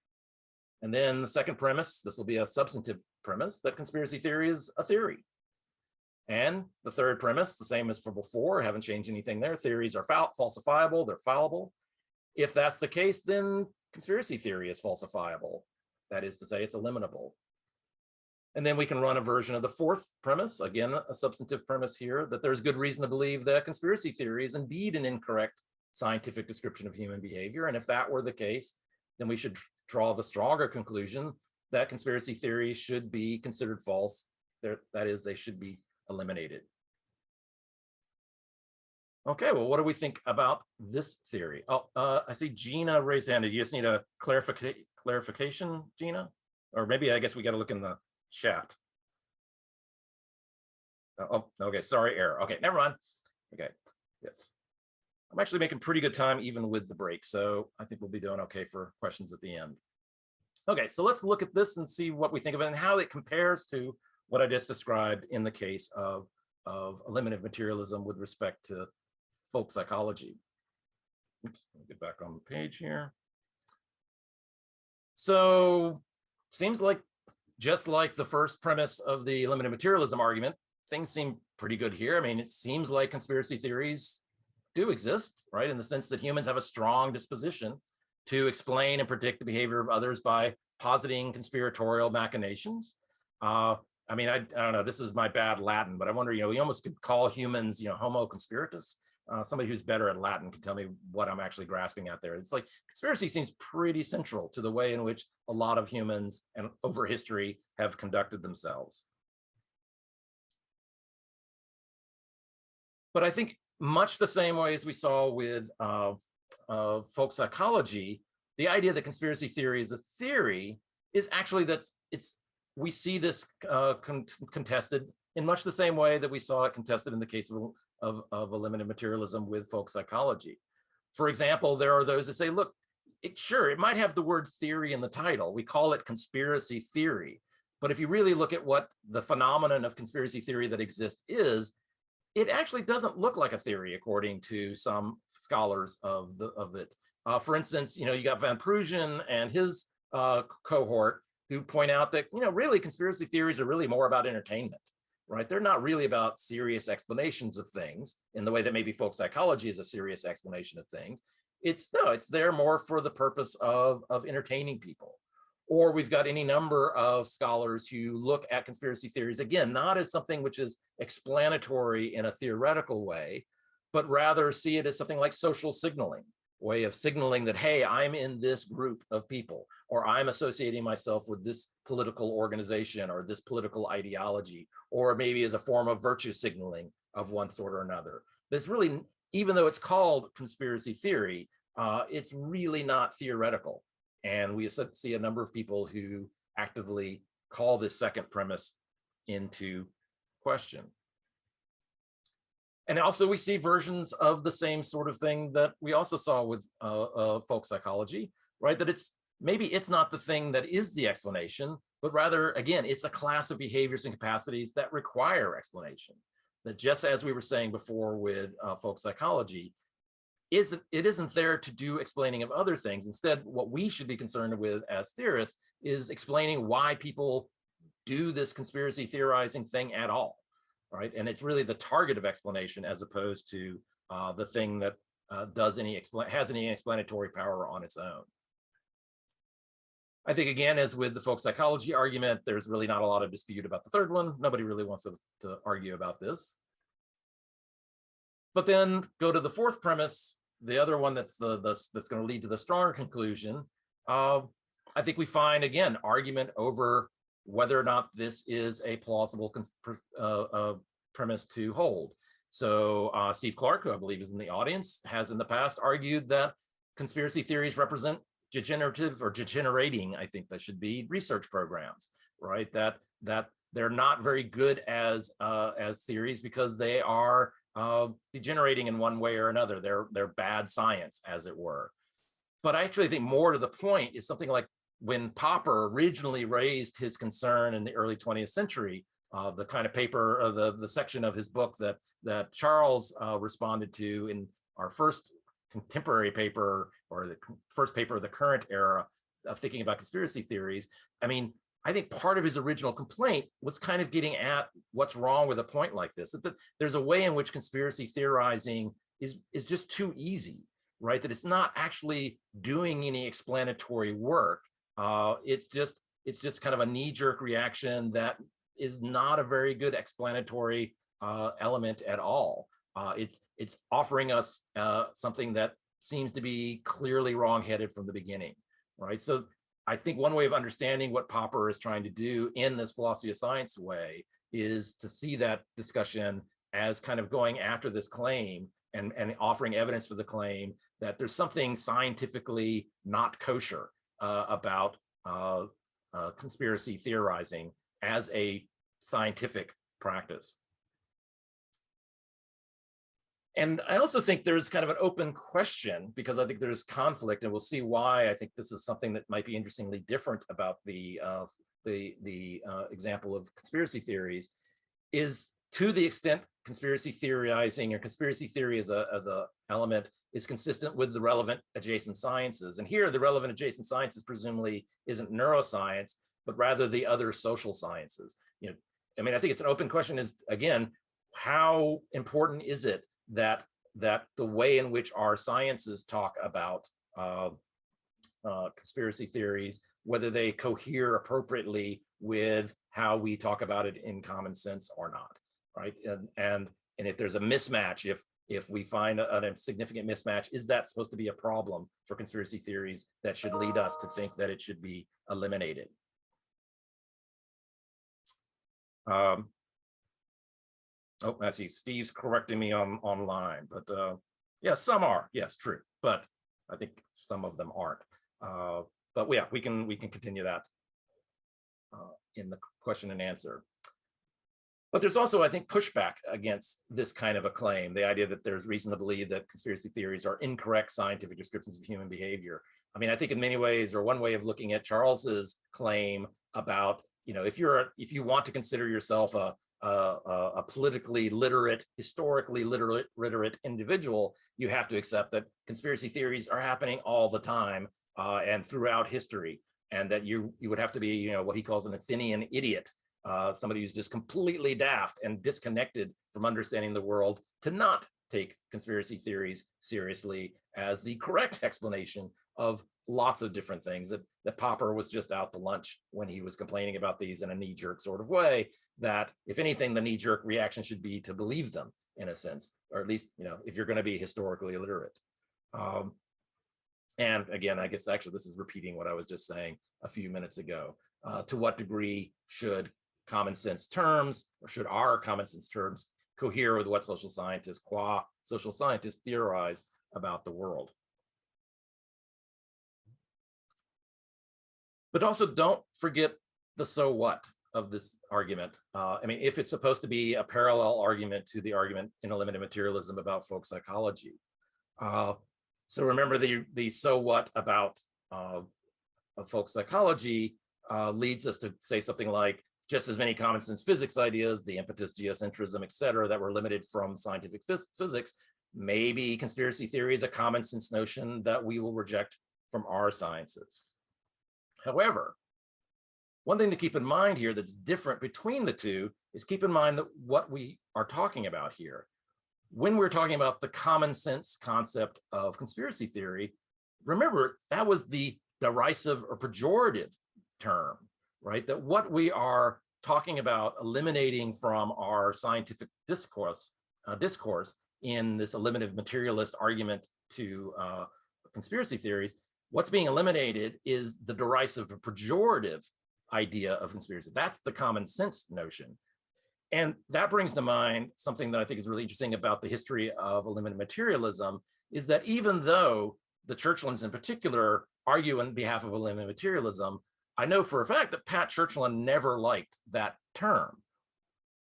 And then the second premise, this will be a substantive premise, that conspiracy theory is a theory. And the third premise, the same as for before, haven't changed anything there. Theories are falsifiable, they're fallible. If that's the case, then conspiracy theory is falsifiable. That is to say, it's eliminable. And then we can run a version of the fourth premise, again, a substantive premise here, that there's good reason to believe that conspiracy theory is indeed an incorrect scientific description of human behavior. And if that were the case, then we should draw the stronger conclusion that conspiracy theories should be considered false. That is, they should be eliminated. Okay, well, what do we think about this theory? Oh, I see Gina raised hand. Do you just need a clarification, Gina? Or maybe I guess we got to look in the chat. Oh, okay, sorry, error. Okay, never mind. Okay, yes. I'm actually making pretty good time even with the break, so I think we'll be doing okay for questions at the end. Okay, so let's look at this and see what we think of it and how it compares to what I just described in the case of eliminative materialism with respect to folk psychology. Oops, let me get back on the page here. So seems like, just like the first premise of the eliminative materialism argument, things seem pretty good here. I mean, it seems like conspiracy theories do exist, right? In the sense that humans have a strong disposition to explain and predict the behavior of others by positing conspiratorial machinations. I mean, I don't know, this is my bad Latin, but I wonder, we almost could call humans, homo conspiratus. Somebody who's better at Latin can tell me what I'm actually grasping at there. It's like conspiracy seems pretty central to the way in which a lot of humans and over history have conducted themselves. But I think much the same way as we saw with folk psychology, the idea that conspiracy theory is a theory is actually we see this contested in much the same way that we saw it contested in the case of eliminative materialism with folk psychology. For example, there are those that say, look, it might have the word theory in the title. We call it conspiracy theory. But if you really look at what the phenomenon of conspiracy theory that exists is, it actually doesn't look like a theory, according to some scholars of it. For instance, you got Van Prusen and his cohort who point out that, really conspiracy theories are really more about entertainment, right? They're not really about serious explanations of things in the way that maybe folk psychology is a serious explanation of things. It's there more for the purpose of entertaining people. Or we've got any number of scholars who look at conspiracy theories, again, not as something which is explanatory in a theoretical way, but rather see it as something like social signaling, way of signaling that, hey, I'm in this group of people, or I'm associating myself with this political organization or this political ideology, or maybe as a form of virtue signaling of one sort or another. There's really, even though it's called conspiracy theory, it's really not theoretical. And we see a number of people who actively call this second premise into question. And also we see versions of the same sort of thing that we also saw with folk psychology, right? That maybe it's not the thing that is the explanation, but rather, again, it's a class of behaviors and capacities that require explanation. That just as we were saying before with folk psychology, it isn't there to do explaining of other things. Instead, what we should be concerned with as theorists is explaining why people do this conspiracy theorizing thing at all, right? And it's really the target of explanation as opposed to the thing that has any explanatory power on its own. I think, again, as with the folk psychology argument, there's really not a lot of dispute about the third one. Nobody really wants to argue about this. But then go to the fourth premise, the other one that's going to lead to the stronger conclusion. I think we find, again, argument over whether or not this is a plausible premise to hold. So Steve Clark, who I believe is in the audience, has in the past argued that conspiracy theories represent degenerative or degenerating, I think that should be, research programs, right? That they're not very good as theories because they are degenerating in one way or another. They're bad science, as it were. But I actually think more to the point is something like when Popper originally raised his concern in the early 20th century, the kind of paper, the section of his book that Charles responded to in our first contemporary paper, or the first paper of the current era of thinking about conspiracy theories. I mean, I think part of his original complaint was kind of getting at what's wrong with a point like this, that there's a way in which conspiracy theorizing is just too easy, right? That it's not actually doing any explanatory work. It's just kind of a knee-jerk reaction that is not a very good explanatory element at all. It's offering us something that seems to be clearly wrong-headed from the beginning, right? So I think one way of understanding what Popper is trying to do in this philosophy of science way is to see that discussion as kind of going after this claim and offering evidence for the claim that there's something scientifically not kosher about conspiracy theorizing as a scientific practice. And I also think there's kind of an open question, because I think there's conflict, and we'll see why I think this is something that might be interestingly different about the example of conspiracy theories, is to the extent conspiracy theorizing or conspiracy theory as a element is consistent with the relevant adjacent sciences. And here the relevant adjacent sciences presumably isn't neuroscience, but rather the other social sciences. I mean, I think it's an open question is, again, how important is it that the way in which our sciences talk about conspiracy theories, whether they cohere appropriately with how we talk about it in common sense or not, right? And if there's a mismatch, if we find a significant mismatch, is that supposed to be a problem for conspiracy theories that should lead us to think that it should be eliminated? Oh, I see Steve's correcting me online, but yeah, some are, yes, true, but I think some of them aren't. But yeah, we can continue that in the question and answer. But there's also, I think, pushback against this kind of a claim, the idea that there's reason to believe that conspiracy theories are incorrect scientific descriptions of human behavior. I mean, I think in many ways, or one way of looking at Charles's claim about, if you want to consider yourself a politically literate, historically literate individual, you have to accept that conspiracy theories are happening all the time and throughout history, and that you would have to be, what he calls an Athenian idiot, somebody who's just completely daft and disconnected from understanding the world, to not take conspiracy theories seriously as the correct explanation of lots of different things. That Popper was just out to lunch when he was complaining about these in a knee-jerk sort of way, that if anything, the knee-jerk reaction should be to believe them in a sense, or at least, if you're going to be historically illiterate. And again, I guess actually this is repeating what I was just saying a few minutes ago. To what degree should common sense terms, or should our common sense terms, cohere with what social scientists, qua social scientists, theorize about the world? But also don't forget the so what of this argument. I mean, if it's supposed to be a parallel argument to the argument in eliminative materialism about folk psychology. So remember the so what about folk psychology leads us to say something like, just as many common sense physics ideas, the impetus, geocentrism, et cetera, that were limited from scientific physics, maybe conspiracy theory is a common sense notion that we will reject from our sciences. However, one thing to keep in mind here that's different between the two is keep in mind that what we are talking about here, when we're talking about the common sense concept of conspiracy theory, remember that was the derisive or pejorative term, right? That what we are talking about eliminating from our scientific discourse in this eliminative materialist argument to conspiracy theories, what's being eliminated is the derisive or pejorative idea of conspiracy. That's the common sense notion. And that brings to mind something that I think is really interesting about the history of eliminative materialism, is that even though the Churchlands in particular argue on behalf of eliminative materialism, I know for a fact that Pat Churchland never liked that term,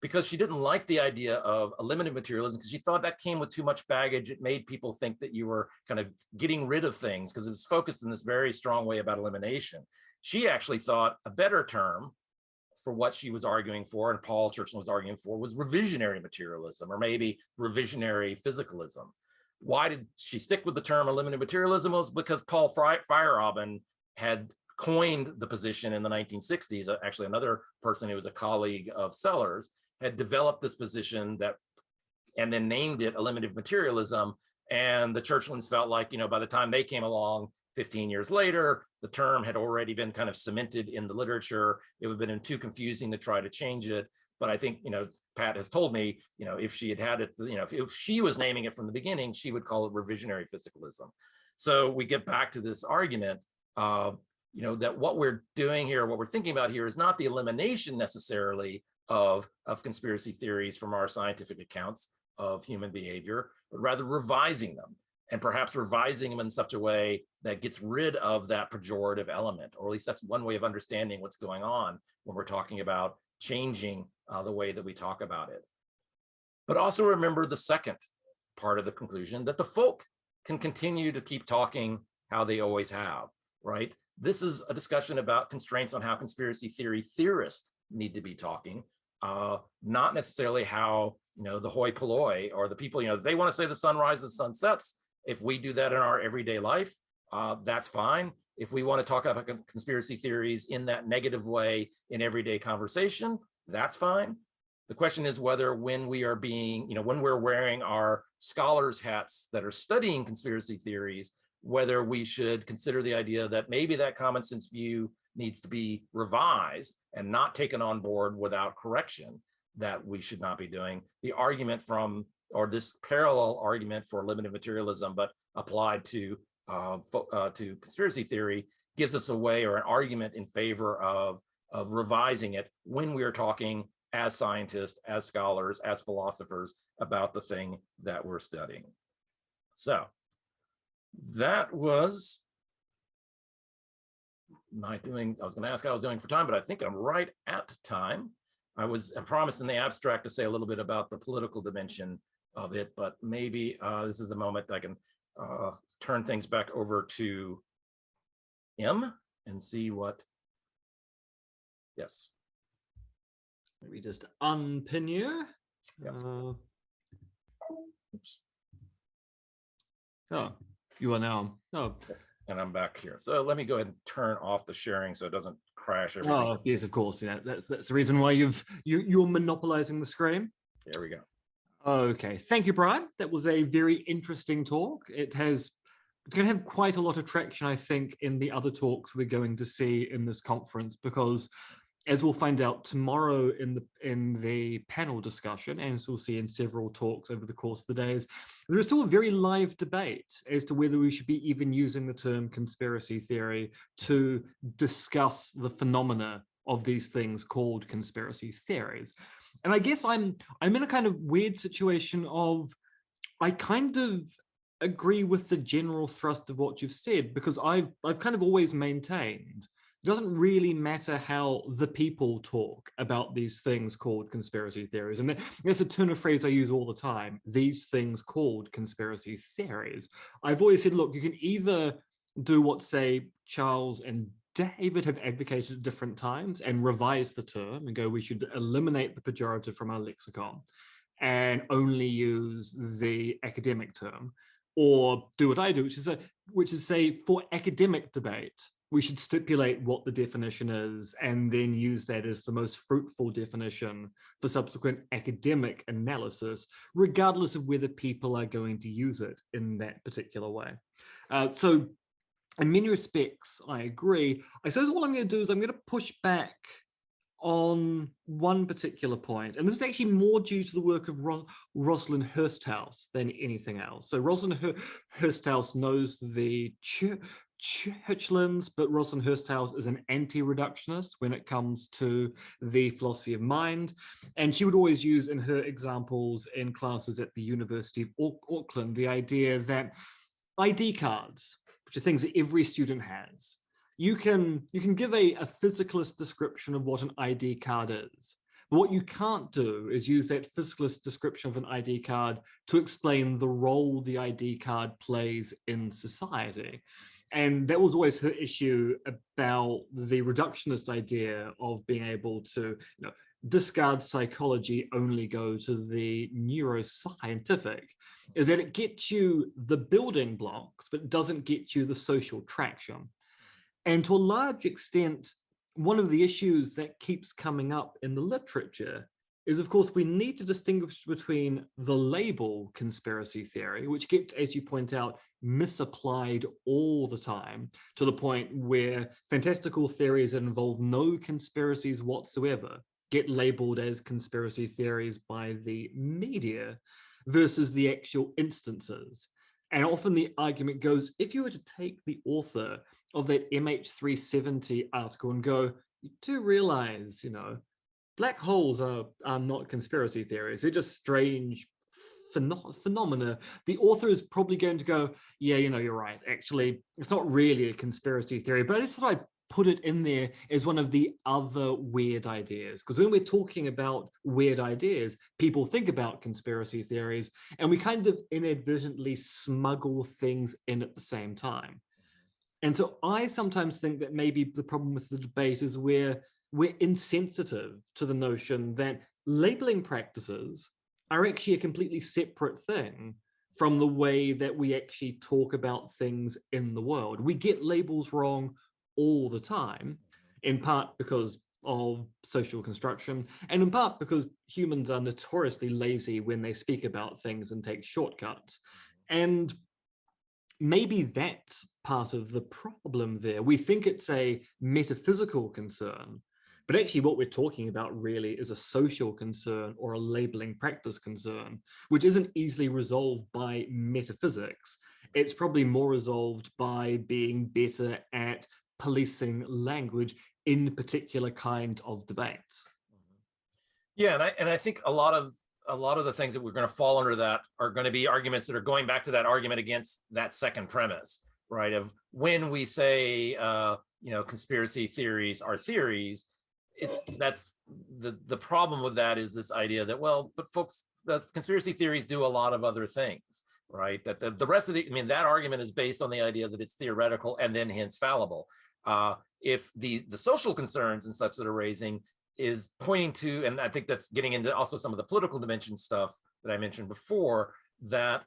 because she didn't like the idea of eliminative materialism, because she thought that came with too much baggage. It made people think that you were kind of getting rid of things, because it was focused in this very strong way about elimination. She actually thought a better term for what she was arguing for, and Paul Churchland was arguing for, was revisionary materialism, or maybe revisionary physicalism. Why did she stick with the term eliminative materialism? Was because Paul Feyerabend had coined the position in the 1960s. Actually, another person who was a colleague of Sellers had developed this position that, and then named it eliminative materialism. And the Churchlands felt like, by the time they came along 15 years later, the term had already been kind of cemented in the literature. It would have been too confusing to try to change it. But I think, Pat has told me, if she had it, if she was naming it from the beginning, she would call it revisionary physicalism. So we get back to this argument, that what we're doing here, what we're thinking about here, is not the elimination necessarily of conspiracy theories from our scientific accounts of human behavior, but rather revising them, and perhaps revising them in such a way that gets rid of that pejorative element, or at least that's one way of understanding what's going on when we're talking about changing the way that we talk about it. But also remember the second part of the conclusion, that the folk can continue to keep talking how they always have, right? This is a discussion about constraints on how conspiracy theory theorists need to be talking, not necessarily how, the hoi polloi or the people, they want to say the sun rises, sun sets. If we do that in our everyday life, that's fine. If we want to talk about conspiracy theories in that negative way in everyday conversation, that's fine. The question is whether when we are being, when we're wearing our scholars hats that are studying conspiracy theories, whether we should consider the idea that maybe that common sense view needs to be revised and not taken on board without correction, that we should not be doing. The argument from, or this parallel argument for limited materialism, but applied to conspiracy theory, gives us a way or an argument in favor of revising it when we are talking as scientists, as scholars, as philosophers about the thing that we're studying. So that was my doing. I was going to ask how I was doing for time, but I think I'm right at time. I promised in the abstract to say a little bit about the political dimension of it, but maybe this is a moment I can turn things back over to M and see what. Yes. Maybe just unpin you. Yes. Oops. Oh, you are now. Oh, yes. And I'm back here. So let me go ahead and turn off the sharing so it doesn't crash everything. Oh, yes, of course. Yeah, that's the reason why you're monopolizing the screen. There we go. Okay, thank you, Brian. That was a very interesting talk. It's going to have quite a lot of traction, I think, in the other talks we're going to see in this conference, because as we'll find out tomorrow in the panel discussion, and as we'll see in several talks over the course of the days, there is still a very live debate as to whether we should be even using the term conspiracy theory to discuss the phenomena of these things called conspiracy theories. And I guess I'm in a kind of weird situation of, I kind of agree with the general thrust of what you've said, because I've kind of always maintained it doesn't really matter how the people talk about these things called conspiracy theories. And there's a turn of phrase I use all the time, these things called conspiracy theories. I've always said, look, you can either do what, say, Charles and David have advocated at different times and revise the term and go, we should eliminate the pejorative from our lexicon and only use the academic term, or do what I do, which is say, for academic debate, we should stipulate what the definition is and then use that as the most fruitful definition for subsequent academic analysis, regardless of whether people are going to use it in that particular way. So in many respects, I agree. I suppose all I'm going to do is I'm going to push back on one particular point, and this is actually more due to the work of Rosalind Hursthouse than anything else. So Rosalind Hursthouse knows the Churchlands, but Rosalind Hursthouse is an anti-reductionist when it comes to the philosophy of mind. And she would always use in her examples in classes at the University of Auckland, the idea that ID cards, which are things that every student has, you can give a physicalist description of what an ID card is. But what you can't do is use that physicalist description of an ID card to explain the role the ID card plays in society. And that was always her issue about the reductionist idea of being able to, discard psychology, only go to the neuroscientific, is that it gets you the building blocks, but it doesn't get you the social traction. And to a large extent, one of the issues that keeps coming up in the literature is, of course, we need to distinguish between the label conspiracy theory, which gets, as you point out, misapplied all the time, to the point where fantastical theories that involve no conspiracies whatsoever get labeled as conspiracy theories by the media, versus the actual instances. And often the argument goes, if you were to take the author of that MH370 article and go, you do realize, black holes are not conspiracy theories. They're just strange phenomena. The author is probably going to go, yeah, you're right. Actually, it's not really a conspiracy theory, but I just thought I'd put it in there as one of the other weird ideas. Because when we're talking about weird ideas, people think about conspiracy theories, and we kind of inadvertently smuggle things in at the same time. And so I sometimes think that maybe the problem with the debate is we're insensitive to the notion that labeling practices are actually a completely separate thing from the way that we actually talk about things in the world. We get labels wrong all the time, in part because of social construction, and in part because humans are notoriously lazy when they speak about things and take shortcuts. And maybe that's part of the problem there. We think it's a metaphysical concern, but actually what we're talking about really is a social concern or a labeling practice concern, which isn't easily resolved by metaphysics. It's probably more resolved by being better at policing language in particular kind of debates. Yeah, and I think a lot of the things that we're going to fall under that are going to be arguments that are going back to that argument against that second premise, right? Of when we say, conspiracy theories are theories, that's the problem with that is this idea that, well, but folks, the conspiracy theories do a lot of other things, right? That the rest of that argument is based on the idea that it's theoretical and then hence fallible. If the social concerns and such that are raising is pointing to, and I think that's getting into also some of the political dimension stuff that I mentioned before, that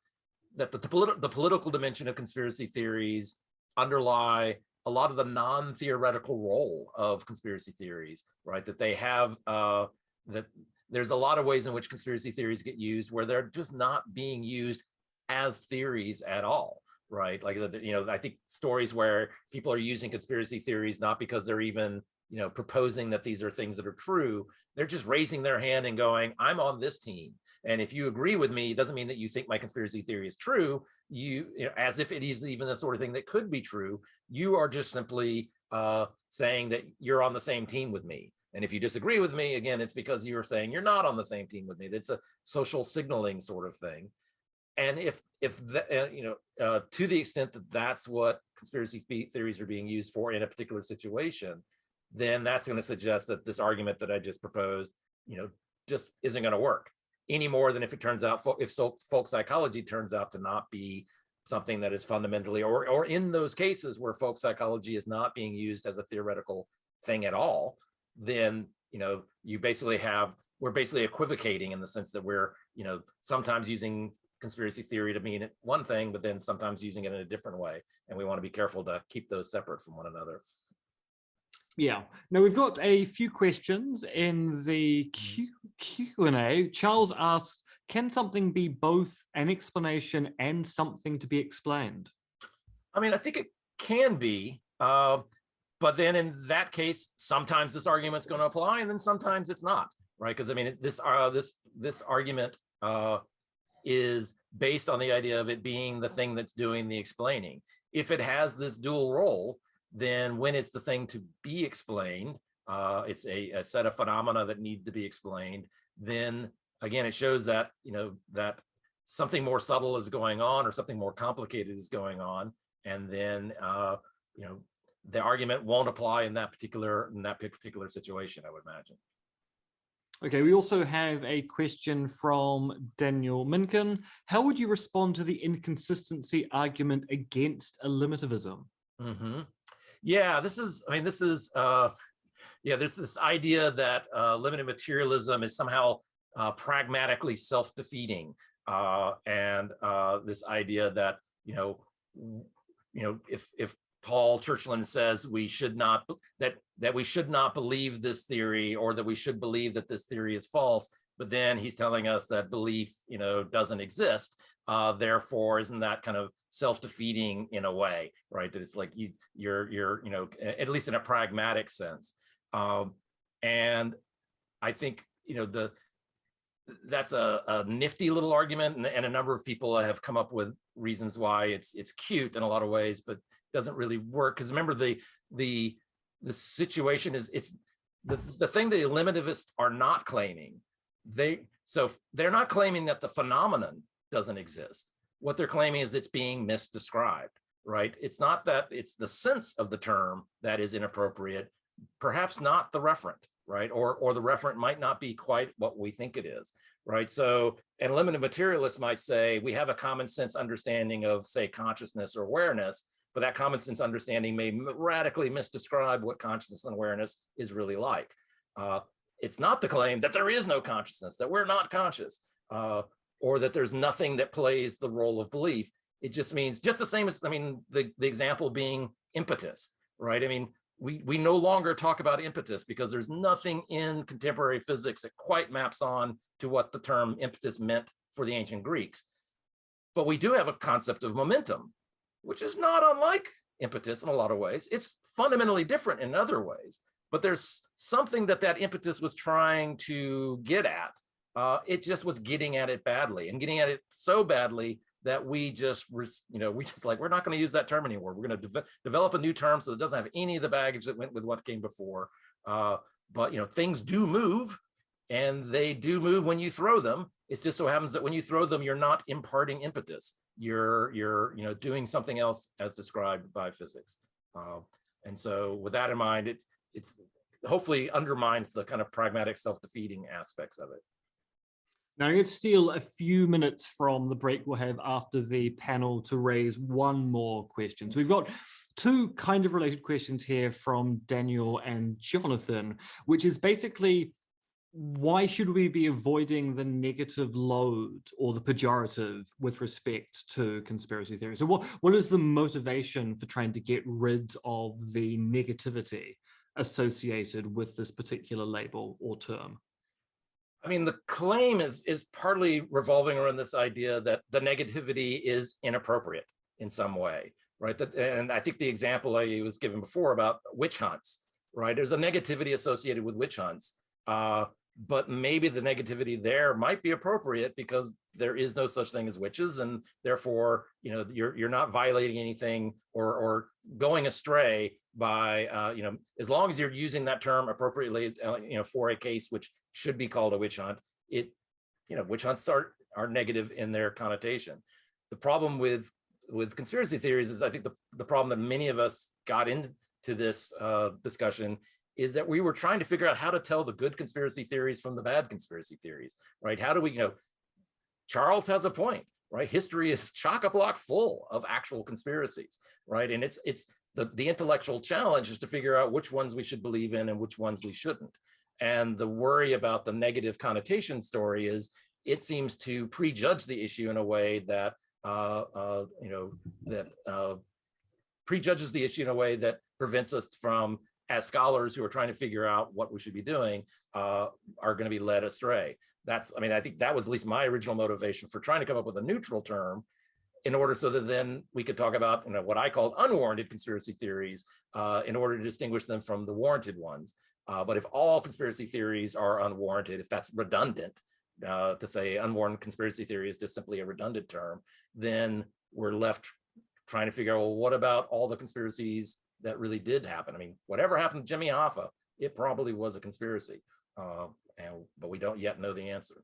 the political dimension of conspiracy theories underlie a lot of the non-theoretical role of conspiracy theories, right? That they have, that there's a lot of ways in which conspiracy theories get used where they're just not being used as theories at all, right? Like, I think stories where people are using conspiracy theories not because they're even proposing that these are things that are true. They're just raising their hand and going, I'm on this team. And if you agree with me, it doesn't mean that you think my conspiracy theory is true. As if it is even the sort of thing that could be true. You are just simply saying that you're on the same team with me. And if you disagree with me, again, it's because you're saying you're not on the same team with me. That's a social signaling sort of thing. And if to the extent that that's what conspiracy theories are being used for in a particular situation, then that's going to suggest that this argument that I just proposed, just isn't going to work any more than if it turns out, folk psychology turns out to not be something that is fundamentally, or in those cases where folk psychology is not being used as a theoretical thing at all, then, we're basically equivocating in the sense that we're, sometimes using conspiracy theory to mean one thing, but then sometimes using it in a different way. And we want to be careful to keep those separate from one another. Yeah. Now we've got a few questions in the Q&A. Charles asks, can something be both an explanation and something to be explained? I think it can be, but then in that case, sometimes this argument's going to apply, and then sometimes it's not, right? Because this argument is based on the idea of it being the thing that's doing the explaining. If it has this dual role, then when it's the thing to be explained, it's a set of phenomena that need to be explained, then again, it shows that, that something more subtle is going on or something more complicated is going on. And then, the argument won't apply in that particular situation, I would imagine. Okay, we also have a question from Daniel Minkin. How would you respond to the inconsistency argument against eliminativism? Yeah, there's this idea that limited materialism is somehow pragmatically self-defeating, and this idea that if Paul Churchland says we should not believe this theory, or that we should believe that this theory is false, but then he's telling us that belief doesn't exist, therefore isn't that kind of self-defeating in a way, right? That it's like you're at least in a pragmatic sense, and I think that's a nifty little argument, and a number of people have come up with reasons why it's cute in a lot of ways, but doesn't really work. Because remember, the situation is, it's the thing the eliminativists are not claiming. They're not claiming that the phenomenon doesn't exist. What they're claiming is it's being misdescribed, right? It's not that it's the sense of the term that is inappropriate, perhaps not the referent, right? Or the referent might not be quite what we think it is, right? So an limited materialist might say, we have a common sense understanding of, say, consciousness or awareness, but that common sense understanding may radically misdescribe what consciousness and awareness is really like. It's not the claim that there is no consciousness, that we're not conscious, or that there's nothing that plays the role of belief. It just means, just the same as, the example being impetus, right? We no longer talk about impetus because there's nothing in contemporary physics that quite maps on to what the term impetus meant for the ancient Greeks. But we do have a concept of momentum, which is not unlike impetus in a lot of ways. It's fundamentally different in other ways, but there's something that impetus was trying to get at. It just was getting at it badly, and getting at it so badly that we just were, we're not going to use that term anymore. We're going to develop a new term so it doesn't have any of the baggage that went with what came before. But things do move, and they do move when you throw them. It just so happens that when you throw them, you're not imparting impetus. You're doing something else as described by physics. And so with that in mind, it's hopefully undermines the kind of pragmatic self-defeating aspects of it. Now, I'm going to steal a few minutes from the break we'll have after the panel to raise one more question. So we've got two kind of related questions here from Daniel and Jonathan, which is basically, why should we be avoiding the negative load or the pejorative with respect to conspiracy theory? So what is the motivation for trying to get rid of the negativity associated with this particular label or term? I mean, the claim is partly revolving around this idea that the negativity is inappropriate in some way, right? And I think the example I was given before about witch hunts, right? There's a negativity associated with witch hunts, but maybe the negativity there might be appropriate because there is no such thing as witches, and therefore, you're not violating anything or going astray by, as long as you're using that term appropriately, for a case which should be called a witch hunt. Witch hunts are negative in their connotation. The problem with conspiracy theories is, I think the problem that many of us got into this discussion is that we were trying to figure out how to tell the good conspiracy theories from the bad conspiracy theories, right? How do we, Charles has a point, right? History is chock-a-block full of actual conspiracies, right? And it's the intellectual challenge is to figure out which ones we should believe in and which ones we shouldn't. And the worry about the negative connotation story is it seems to prejudge the issue in a way that prejudges the issue in a way that prevents us from, as scholars who are trying to figure out what we should be doing, are going to be led astray. I think that was at least my original motivation for trying to come up with a neutral term, in order so that then we could talk about what I called unwarranted conspiracy theories, in order to distinguish them from the warranted ones. But if all conspiracy theories are unwarranted, if that's redundant, to say unwarranted conspiracy theory is just simply a redundant term, then we're left trying to figure out, well, what about all the conspiracies that really did happen? I mean, whatever happened to Jimmy Hoffa, it probably was a conspiracy, but we don't yet know the answer.